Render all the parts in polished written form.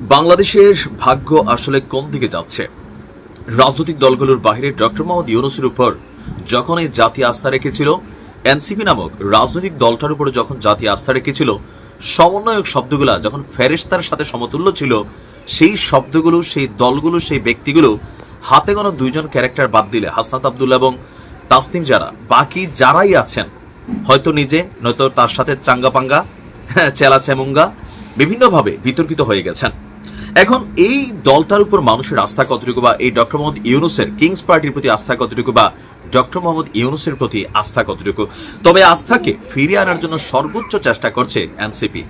বাংলাদেশের ভাগ্য আসলে কোন দিকে যাচ্ছে? রাজনৈতিক দলগুলোর বাইরে ডক্টর মোহাম্মদ ইউনূসের উপর যখন এই জাতি আস্থা রেখেছিল, এনসিপি নামক রাজনৈতিক দলটার উপরে যখন জাতি আস্থা রেখেছিল, সমন্বয়ক শব্দগুলা যখন ফেরেশতার সাথে সমতুল্য ছিল, সেই শব্দগুলো, সেই দলগুলো, সেই ব্যক্তিগুলো হাতে গোনা দুইজন ক্যারেক্টার বাদ দিলে হাসনাত আব্দুল্লাহ এবং তাসনিম, যারা বাকি যারাই আছেন, হয়তো নিজে নয়তো তার সাথে চাঙ্গাপাঙ্গা, চেলা চেমুঙ্গা বিভিন্নভাবে বিতর্কিত হয়ে গেছেন। এখন এই দলটার উপর মানুষের আস্থা কতটুকু, বা এই ডক্টর মোহাম্মদ ইউনূসের কিংস পার্টির প্রতি আস্থা কতটুকু, বা ডক্টর মোহাম্মদ ইউনূসের প্রতি আস্থা কতটুকু, তবে আস্থাকে ফিরিয়ে আনার জন্য সর্বোচ্চ চেষ্টা করছে এনসিপি।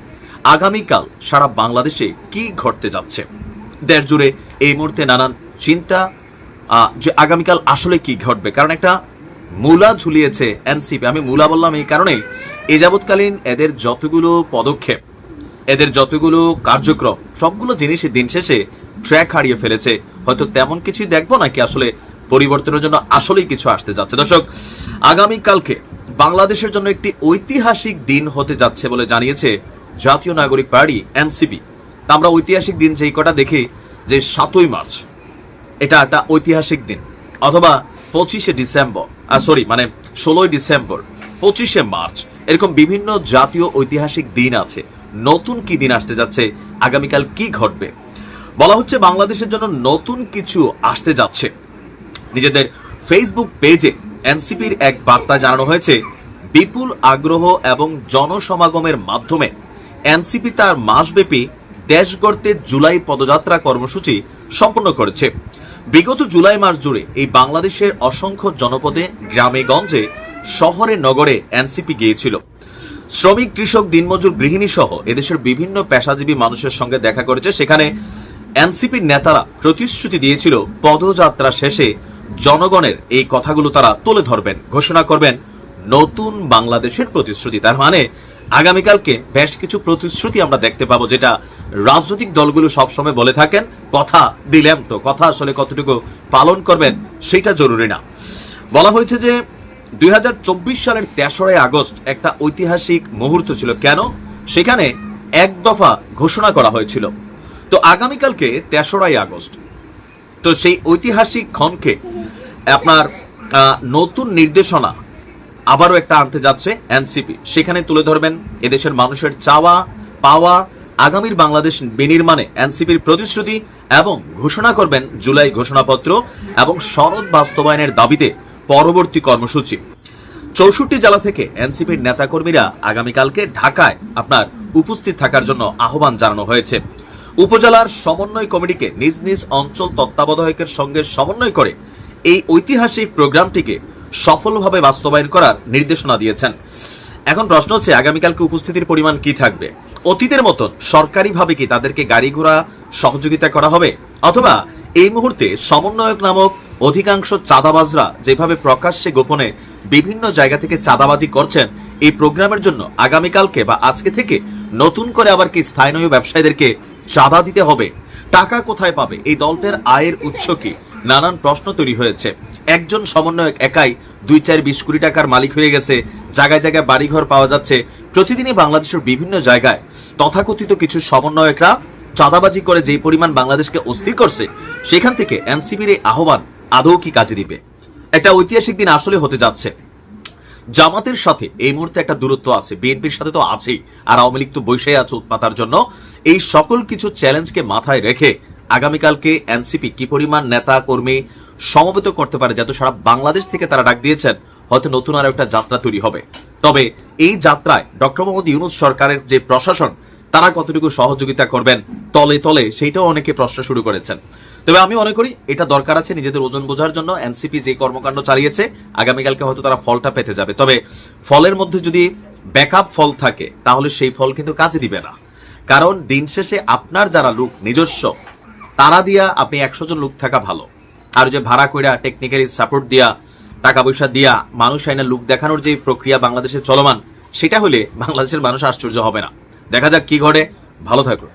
আগামীকাল সারা বাংলাদেশে কি ঘটতে যাচ্ছে, দেশ জুড়ে এই মুহূর্তে নানান চিন্তা, যে আগামীকাল আসলে কি ঘটবে। কারণ একটা মূলা ঝুলিয়েছে এনসিপি। আমি মূলা বললাম এই কারণে, এ যাবৎকালীন এদের যতগুলো পদক্ষেপ, এদের যতগুলো কার্যক্রম, সবগুলো জিনিসই দিন শেষে ট্র্যাক হারিয়ে ফেলেছে। হয়তো তেমন কিছুই দেখবো নাকি আসলে পরিবর্তনের জন্য আসলেই কিছু আসতে যাচ্ছে। দর্শক, আগামীকালকে বাংলাদেশের জন্য একটি ঐতিহাসিক দিন হতে যাচ্ছে বলে জানিয়েছে জাতীয় নাগরিক পার্টি এনসিপি। আমরা ঐতিহাসিক দিন যেই কটা দেখি, যে 7ই মার্চ এটা একটা ঐতিহাসিক দিন, অথবা 25শে ডিসেম্বর, 16ই ডিসেম্বর, 25শে মার্চ, এরকম বিভিন্ন জাতীয় ঐতিহাসিক দিন আছে। নতুন কি দিন আসতে যাচ্ছে, আগামীকাল কি ঘটবে, বলা হচ্ছে বাংলাদেশের জন্য নতুন কিছু আসতে যাচ্ছে। নিজেদের ফেসবুক পেজে এনসিপির এক বার্তা জানানো হয়েছে, বিপুল আগ্রহ এবং জনসমাগমের মাধ্যমে এনসিপি তার মাসব্যাপী দেশ গড়তে জুলাই পদযাত্রা কর্মসূচি সম্পন্ন করেছে। বিগত জুলাই মাস জুড়ে এই বাংলাদেশের অসংখ্য জনপদে, গ্রামে গঞ্জে, শহরে নগরে এনসিপি গিয়েছিল। শ্রমিক, কৃষক, দিনমজুর, গৃহিণী সহ এদেশের বিভিন্ন পেশাজীবী মানুষের সঙ্গে দেখা করেছে। সেখানে এনসিপির নেতারা প্রতিশ্রুতি দিয়েছিল, পদযাত্রা শেষে জনগণের এই কথাগুলো তারা তুলে ধরবেন, ঘোষণা করবেন নতুন বাংলাদেশের প্রতিশ্রুতি। তার মানে আগামীকালকে বেশ কিছু প্রতিশ্রুতি আমরা দেখতে পাবো, যেটা রাজনৈতিক দলগুলো সবসময় বলে থাকেন, কথা দিলেন তো কথা আসলে কতটুকু পালন করবেন সেটা জরুরি না। বলা হয়েছে যে 2024 সালের 3রা আগস্ট একটা ঐতিহাসিক মুহূর্ত ছিল। কেন? সেখানে এক দফা ঘোষণা করা হয়েছিল। তো আগামীকালকে 3রা আগস্ট, তো সেই ঐতিহাসিক ক্ষণকে আপনার নতুন নির্দেশনা আবারও একটা আনতে যাচ্ছে এনসিপি। সেখানে তুলে ধরবেন এদেশের মানুষের চাওয়া পাওয়া, আগামীর বাংলাদেশ বিনির্মাণে এনসিপির প্রতিশ্রুতি, এবং ঘোষণা করবেন জুলাই ঘোষণাপত্র এবং শরৎ বাস্তবায়নের দাবিতে পরবর্তী কর্মসূচি। 64 জেলা থেকে এনসিপির নেতাকর্মীরা আগামীকালকে ঢাকায় আপনার উপস্থিত থাকার জন্য আহ্বান জানানো হয়েছে। উপজেলার সমন্বয় কমিটিকে নিজ নিজ অঞ্চল তত্ত্বাবধায়কের সঙ্গে সমন্বয় করে এই ঐতিহাসিক প্রোগ্রামটিকে সফলভাবে বাস্তবায়ন করার নির্দেশনা দিয়েছেন। এখন প্রশ্ন হচ্ছে, আগামীকালকে উপস্থিতির পরিমাণ কি থাকবে? অতীতের মতন সরকারিভাবে কি তাদেরকে গাড়ি ঘোড়া সহযোগিতা করা হবে, অথবা এই মুহূর্তে সমন্বয়ক নামক অধিকাংশ চাঁদাবাজরা যেভাবে প্রকাশ্যে গোপনে বিভিন্ন জায়গা থেকে চাঁদাবাজি করছেন, এই প্রোগ্রামের জন্য আগামীকালকে বা আজকে থেকে নতুন করে আবার কি স্থানীয় ব্যবসায়ীদেরকে চাঁদা দিতে হবে? টাকা কোথায় পাবে? এই দলটির আয়ের উৎস কি? নানান প্রশ্ন তৈরি হয়েছে। একজন সমন্বয়ক একাই 2-4-20 কোটি টাকার মালিক হয়ে গেছে। জায়গায় জায়গায় বাড়িঘর পাওয়া যাচ্ছে। প্রতিদিনই বাংলাদেশের বিভিন্ন জায়গায় তথাকথিত কিছু সমন্বয়করা চাঁদাবাজি করে যেই পরিমাণ বাংলাদেশকে অস্থির করছে, সেখান থেকে এনসিপির এই আহ্বান আদৌ কি কাজে দিবে? একটা ঐতিহাসিক দিন আসলে হতে যাচ্ছে। জামাতের সাথে এই মুহূর্তে একটা দূরত্ব আছে, বিএনপির সাথে তো আছেই, আর আওয়ামী লীগ তো বসেই আছে উৎপাতার জন্য। এই সকল কিছু চ্যালেঞ্জকে মাথায় রেখে আগামীকালকে এনসিপি কি পরিমাণ নেতা কর্মী সমবেত করতে পারে, যাতে সারা বাংলাদেশ থেকে তারা ডাক দিয়েছেন, হয়তো নতুন আরো একটা যাত্রা তৈরি হবে। তবে এই যাত্রায় ডক্টর মোহাম্মদ ইউনূস সরকারের যে প্রশাসন, তারা কতটুকু সহযোগিতা করবেন তলে তলে, সেইটাও অনেকে প্রশ্ন শুরু করেছেন। তবে আমি মনে করি এটা দরকার আছে নিজেদের ওজন বোঝার জন্য। এনসিপি যে কর্মকাণ্ড চালিয়েছে, আগামীকালকে হয়তো তারা ফলটা পেতে যাবে। তবে ফলের মধ্যে যদি ব্যাকআপ ফল থাকে, তাহলে সেই ফল কিন্তু কাজে দিবে না। কারণ দিন শেষে আপনার যারা লোক নিজস্ব, তারা দিয়া আপনি 100 জন লোক থাকা ভালো। আর যে ভাড়া কইরা টেকনিক্যালি সাপোর্ট দিয়া, টাকা পয়সা দিয়া মানুষ আইনা লোক দেখানোর যে প্রক্রিয়া বাংলাদেশে চলমান, সেটা হলে বাংলাদেশের মানুষ আশ্চর্য হবে না। দেখা যাক কি ঘটে। ভালো থাকুন।